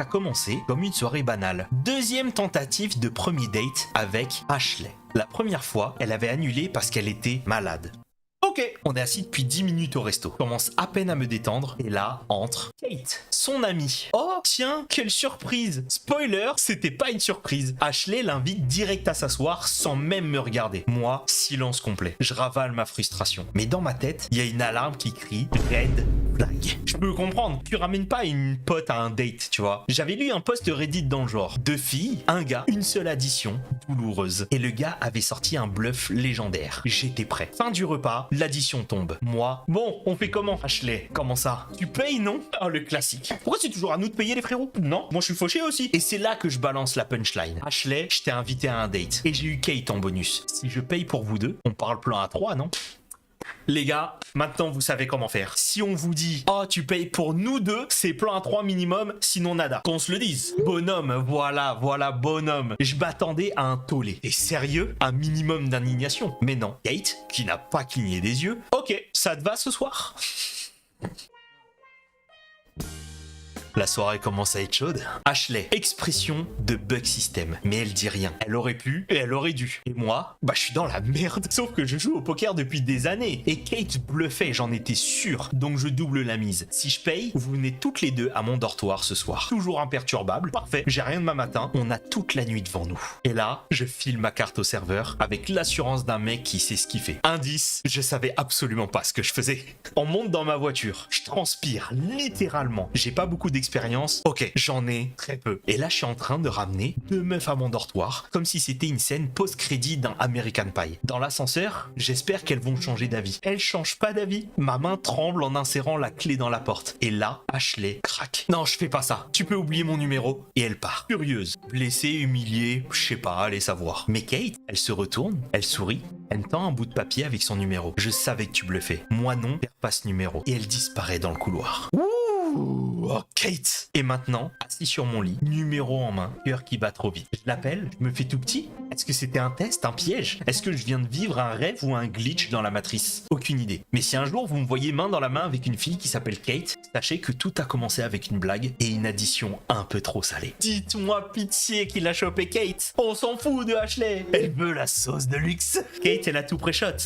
a commencé comme une soirée banale. Deuxième tentative de premier date avec Ashley. La première fois, elle avait annulé parce qu'elle était malade. Ok, on est assis depuis 10 minutes au resto. Je commence à peine à me détendre et là entre Kate, son amie. Oh tiens, quelle surprise. Spoiler, c'était pas une surprise. Ashley l'invite direct à s'asseoir sans même me regarder. Moi, silence complet. Je ravale ma frustration. Mais dans ma tête, il y a une alarme qui crie Red Flag. Je peux comprendre, tu ramènes pas une pote à un date, tu vois. J'avais lu un post Reddit dans le genre. 2 filles, un gars, une seule addition, douloureuse. Et le gars avait sorti un bluff légendaire. J'étais prêt. Fin du repas, l'addition tombe. Moi, bon, on fait comment, Ashley? Comment ça? Tu payes, non? Oh, le classique. Pourquoi c'est toujours à nous de payer, les frérots? Non, moi je suis fauché aussi. Et c'est là que je balance la punchline. Ashley, je t'ai invité à un date. Et j'ai eu Kate en bonus. Si je paye pour vous deux, on parle plan à 3, non? Les gars, maintenant vous savez comment faire. Si on vous dit « Oh, tu payes pour nous deux », c'est plan à 3 minimum, sinon nada. Qu'on se le dise. Bonhomme, voilà, bonhomme. Je m'attendais à un tollé. Et sérieux, un minimum d'indignation. Mais non. Kate, qui n'a pas cligné des yeux. « Ok, ça te va ce soir ?» La soirée commence à être chaude. Ashley, expression de bug system. Mais elle dit rien. Elle aurait pu et elle aurait dû. Et moi, bah je suis dans la merde. Sauf que je joue au poker depuis des années. Et Kate bluffait, j'en étais sûr. Donc je double la mise. Si je paye, vous venez toutes les deux à mon dortoir ce soir. Toujours imperturbable. Parfait. J'ai rien demain matin. On a toute la nuit devant nous. Et là, je file ma carte au serveur avec l'assurance d'un mec qui sait ce qu'il fait. Indice, je savais absolument pas ce que je faisais. On monte dans ma voiture. Je transpire littéralement. J'ai pas beaucoup d'expérience. Ok, j'en ai très peu. Et là, je suis en train de ramener 2 meufs à mon dortoir, comme si c'était une scène post-crédit d'un American Pie. Dans l'ascenseur, j'espère qu'elles vont changer d'avis. Elles changent pas d'avis. Ma main tremble en insérant la clé dans la porte. Et là, Ashley craque. Non, je fais pas ça. Tu peux oublier mon numéro. Et elle part. Furieuse. Blessée, humiliée, je sais pas, allez savoir. Mais Kate, elle se retourne, elle sourit, elle me tend un bout de papier avec son numéro. Je savais que tu bluffais. Moi non, perds pas ce numéro. Et elle disparaît dans le couloir. Oh, Kate! Et maintenant, assis sur mon lit, numéro en main, cœur qui bat trop vite. Je l'appelle, je me fais tout petit. Est-ce que c'était un test, un piège? Est-ce que je viens de vivre un rêve ou un glitch dans la matrice? Aucune idée. Mais si un jour vous me voyez main dans la main avec une fille qui s'appelle Kate, sachez que tout a commencé avec une blague et une addition un peu trop salée. Dites-moi pitié qu'il a chopé Kate. On s'en fout de Ashley. Elle veut la sauce de luxe. Kate est la tout pré-shot.